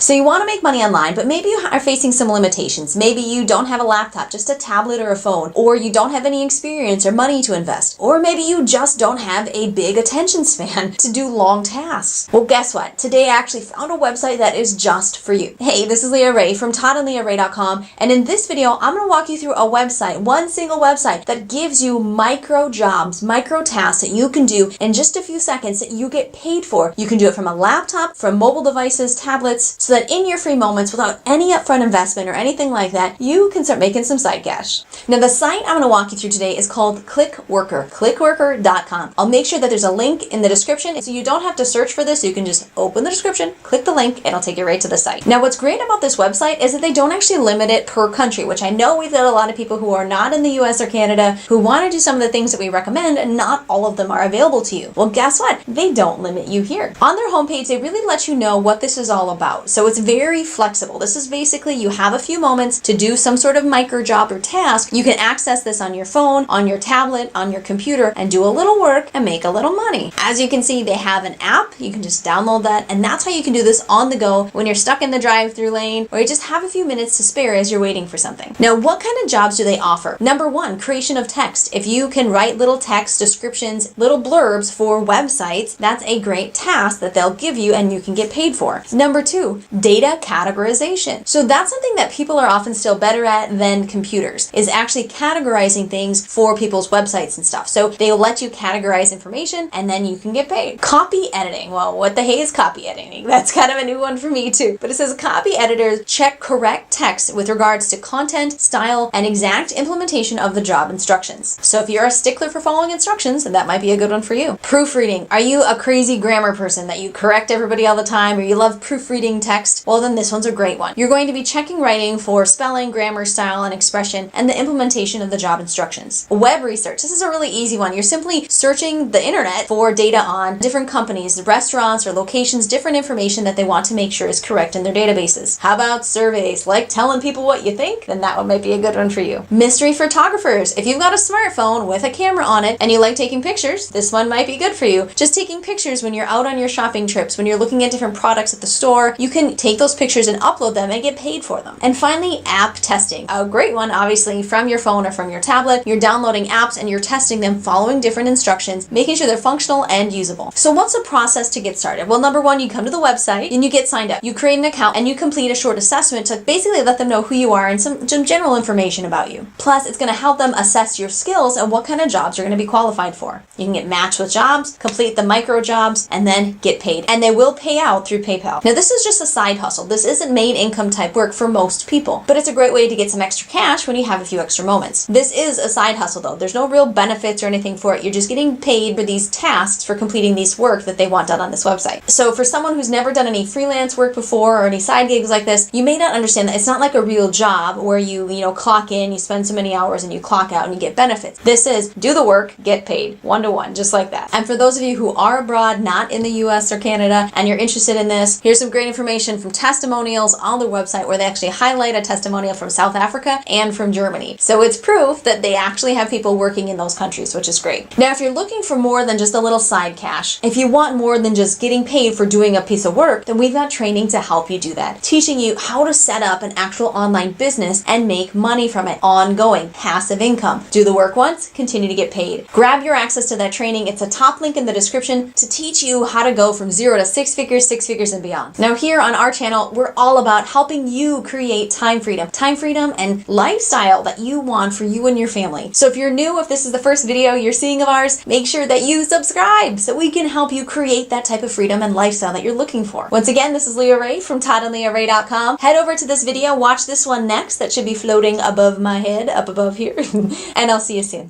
So you want to make money online, but maybe you are facing some limitations. Maybe you don't have a laptop, just a tablet or a phone, or you don't have any experience or money to invest, or maybe you just don't have a big attention span to do long tasks. Well, guess what? Today I actually found a website that is just for you. Hey, this is Leah Ray from ToddandLeahRay.com, and in this video, I'm going to walk you through a website, one single website that gives you micro jobs, micro tasks that you can do in just a few seconds that you get paid for. You can do it from a laptop, from mobile devices, tablets, so that in your free moments, without any upfront investment or anything like that, you can start making some side cash. Now, the site I'm going to walk you through today is called Clickworker, clickworker.com. I'll make sure that there's a link in the description, so you don't have to search for this. You can just open the description, click the link, and it'll take you right to the site. Now, what's great about this website is that they don't actually limit it per country, which I know we've got a lot of people who are not in the US or Canada who want to do some of the things that we recommend, and not all of them are available to you. Well, guess what? They don't limit you here. On their homepage, they really let you know what this is all about. So it's very flexible. This is basically you have a few moments to do some sort of micro job or task. You can access this on your phone, on your tablet, on your computer, and do a little work and make a little money. As you can see, they have an app. You can just download that, and that's how you can do this on the go when you're stuck in the drive-through lane, or you just have a few minutes to spare as you're waiting for something. Now, what kind of jobs do they offer? Number one, creation of text. If you can write little text descriptions, little blurbs for websites, that's a great task that they'll give you and you can get paid for. Number two, data categorization. So that's something that people are often still better at than computers, is actually categorizing things for people's websites and stuff. So they'll let you categorize information and then you can get paid. Copy editing. Well, what the hey is copy editing? That's kind of a new one for me too. But it says copy editors check correct text with regards to content, style, and exact implementation of the job instructions. So if you're a stickler for following instructions, then that might be a good one for you. Proofreading. Are you a crazy grammar person that you correct everybody all the time, or you love proofreading text? Well, then this one's a great one. You're going to be checking writing for spelling, grammar, style, and expression, and the implementation of the job instructions. Web research. This is a really easy one. You're simply searching the internet for data on different companies, restaurants, or locations, different information that they want to make sure is correct in their databases. How about surveys? Like telling people what you think? Then that one might be a good one for you. Mystery photographers. If you've got a smartphone with a camera on it and you like taking pictures, this one might be good for you. Just taking pictures when you're out on your shopping trips, when you're looking at different products at the store, you can take those pictures and upload them and get paid for them. And finally, app testing. A great one, obviously, from your phone or from your tablet. You're downloading apps and you're testing them, following different instructions, making sure they're functional and usable. So what's the process to get started? Well, number one, you come to the website and you get signed up. You create an account and you complete a short assessment to basically let them know who you are and some general information about you. Plus, it's going to help them assess your skills and what kind of jobs you're going to be qualified for. You can get matched with jobs, complete the micro jobs, and then get paid. And they will pay out through PayPal. Now, this is just a side hustle. This isn't main income type work for most people, but it's a great way to get some extra cash when you have a few extra moments. This is a side hustle though. There's no real benefits or anything for it. You're just getting paid for these tasks for completing these work that they want done on this website. So for someone who's never done any freelance work before or any side gigs like this, you may not understand that it's not like a real job where you clock in, you spend so many hours and you clock out and you get benefits. This is do the work, get paid, 1-to-1, just like that. And for those of you who are abroad, not in the US or Canada, and you're interested in this, here's some great information from testimonials on their website where they actually highlight a testimonial from South Africa and from Germany. So it's proof that they actually have people working in those countries, which is great. Now, if you're looking for more than just a little side cash, if you want more than just getting paid for doing a piece of work, then we've got training to help you do that. Teaching you how to set up an actual online business and make money from it. Ongoing, passive income. Do the work once, continue to get paid. Grab your access to that training. It's a top link in the description to teach you how to go from 0 to 6 figures and beyond. Now here on our channel, we're all about helping you create time freedom and lifestyle that you want for you and your family. So if you're new, if this is the first video you're seeing of ours, make sure that you subscribe so we can help you create that type of freedom and lifestyle that you're looking for. Once again, this is Leah Ray from ToddandLeahRay.com. Head over to this video, watch this one next that should be floating above my head, up above here, and I'll see you soon.